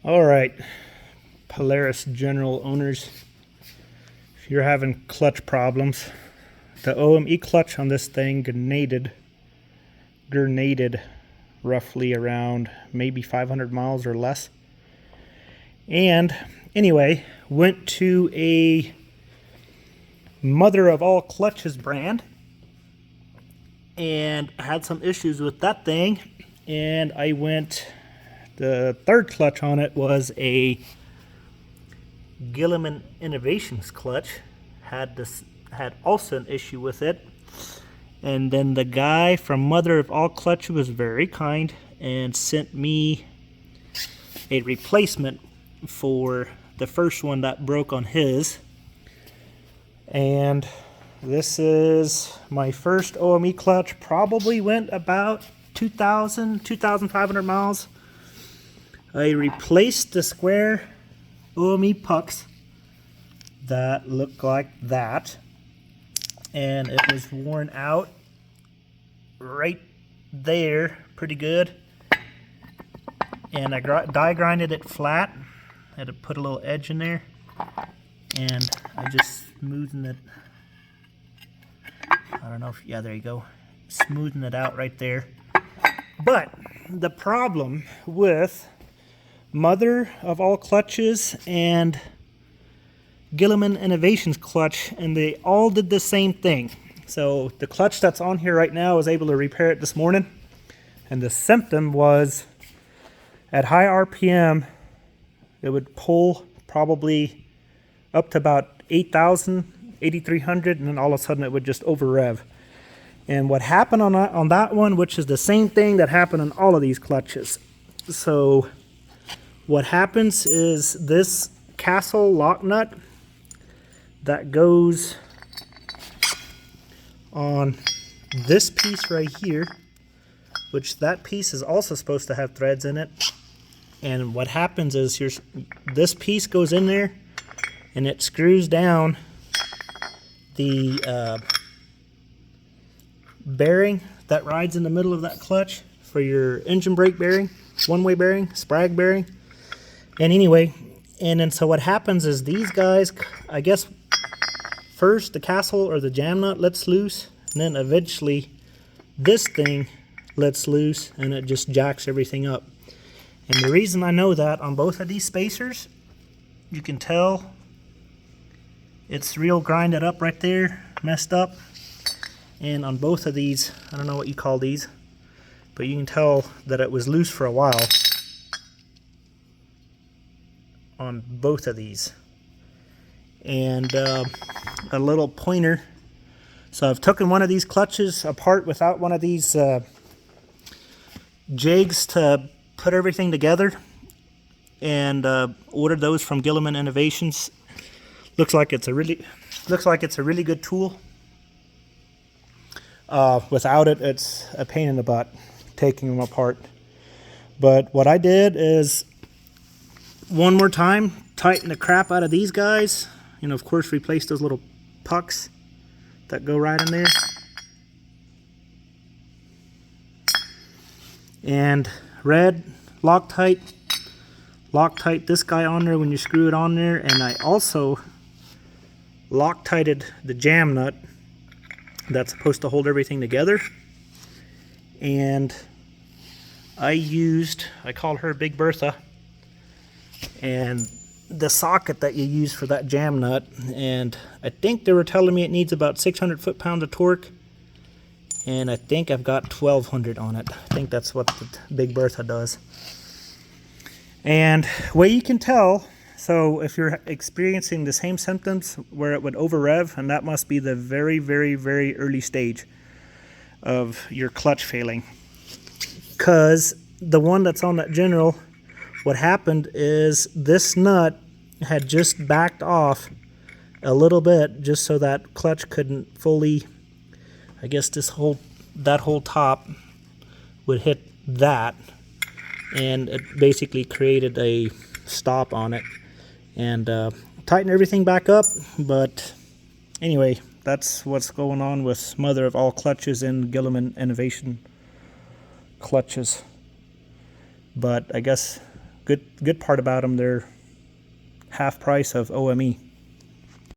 All right, Polaris General owners, if you're having clutch problems, the OME clutch on this thing grenaded roughly around maybe 500 miles or less. And anyway, went to a mother of all clutches brand and had some issues with that thing. And I went, the third clutch on it was a Gilomen Innovations clutch. Had also an issue with it. And then the guy from Mother of All Clutch was very kind and sent me a replacement for the first one that broke on his. And this is my first OME clutch. Probably went about 2,500 miles. I replaced the square OME pucks that look like that, and it was worn out right there pretty good. And I die grinded it flat. Had to put a little edge in there, and I just smoothened it. I don't know if, yeah, there you go. Smoothing it out right there. But the problem with Mother of All Clutches and Gilomen Innovations clutch, and they all did the same thing. So the clutch that's on here right now, I was able to repair it this morning, and the symptom was at high RPM it would pull probably up to about 8,000, 8,300, and then all of a sudden it would just over rev. And what happened on that one, which is the same thing that happened on all of these clutches. So what happens is this castle lock nut that goes on this piece right here, which that piece is also supposed to have threads in it. And what happens is this piece goes in there and it screws down the bearing that rides in the middle of that clutch for your engine brake bearing, one-way bearing, sprag bearing. And anyway, and then so what happens is these guys, I guess first the castle or the jam nut lets loose, and then eventually this thing lets loose and it just jacks everything up. And the reason I know that on both of these spacers, you can tell it's real grinded up right there, messed up. And on both of these, I don't know what you call these, but you can tell that it was loose for a while on both of these. And a little pointer. So I've taken one of these clutches apart without one of these jigs to put everything together, and ordered those from Gilomen Innovations. Looks like it's a really good tool. Without it, it's a pain in the butt taking them apart. But what I did is, one more time, tighten the crap out of these guys. You know, of course, replace those little pucks that go right in there. And red, Loctite this guy on there when you screw it on there. And I also Loctited the jam nut that's supposed to hold everything together. And I called her Big Bertha, and the socket that you use for that jam nut, and I think they were telling me it needs about 600 foot-pounds of torque, and I think I've got 1200 on it. I think that's what the Big Bertha does. And way you can tell, so if you're experiencing the same symptoms where it would over rev, and that must be the very, very, very early stage of your clutch failing. Because the one that's on that General, what happened is this nut had just backed off a little bit just so that clutch couldn't fully, I guess that whole top would hit that, and it basically created a stop on it, and tighten everything back up. But anyway, that's what's going on with Mother of All Clutches and Gilomen Innovation clutches. But I guess Good part about them, they're half price of OME.